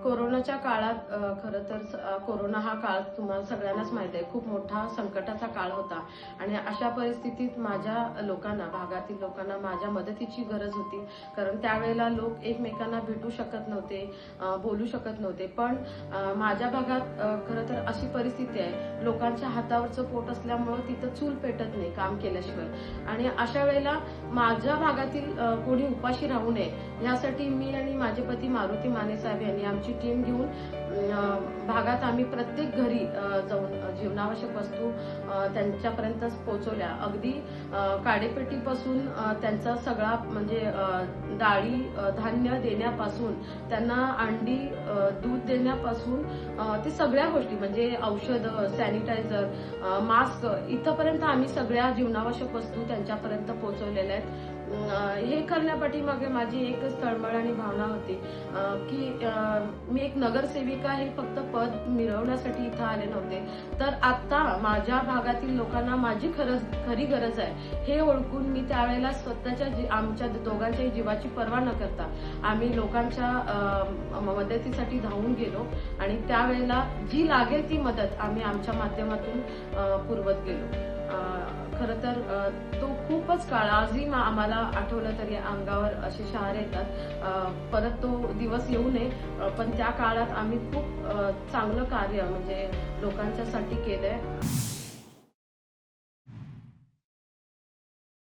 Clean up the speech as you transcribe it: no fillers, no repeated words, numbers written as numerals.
कोरोनाच्या काळात खरं तर कोरोना हा काळ तुम्हाला सगळ्यांनाच माहिती आहे, खूप मोठा संकटाचा काळ होता आणि अशा परिस्थितीत माझ्या लोकांना, भागातील लोकांना माझ्या मदतीची गरज होती. कारण त्यावेळेला लोक एकमेकांना भेटू शकत नव्हते, बोलू शकत नव्हते. पण माझ्या भागात खरं तर अशी परिस्थिती आहे, लोकांच्या हातावरचं पोट असल्यामुळं तिथं चूल पेटत नाही काम केल्याशिवाय. आणि अशा वेळेला माझ्या भागातील कोणी उपाशी राहू नये यासाठी मी आणि माझे पती मारुती माने साहेब यांनी आमची टीम घेऊन भागात आम्ही प्रत्येक घरी जाऊन जीवनावश्यक वस्तू त्यांच्यापर्यंत पोहोचवल्या. अगदी काडेपेटीपासून त्यांचा सगळा म्हणजे डाळी धान्य देण्यापासून, त्यांना अंडी दूध देण्यापासून ते सगळ्या गोष्टी म्हणजे औषध, सॅनिटायझर, मास्क इथपर्यंत आम्ही सगळ्या जीवनावश्यक वस्तू त्यांच्यापर्यंत पोहोचवलेल्या आहेत. हे करण्यापाठीमागे माझी एकच तळमळ आणि भावना होती की मी एक नगरसेविका हे फक्त पद मिळवण्यासाठी इथं आले नव्हते, तर आता माझ्या भागातील लोकांना माझी खरी गरज आहे हे ओळखून मी त्यावेळेला स्वतःच्या आमच्या दोघांच्याही जीवाची पर्वा न करता आम्ही लोकांच्या मदतीसाठी धावून गेलो आणि त्यावेळेला जी लागेल ती मदत आम्ही आमच्या माध्यमातून पुरवत गेलो. खरं तर तो खूपच काळ आजही आम्हाला आठवलं तरी अंगावर असे शहारे येतात. परत तो दिवस येऊ नये, पण त्या काळात आम्ही खूप चांगलं कार्य म्हणजे लोकांच्यासाठी केलंय.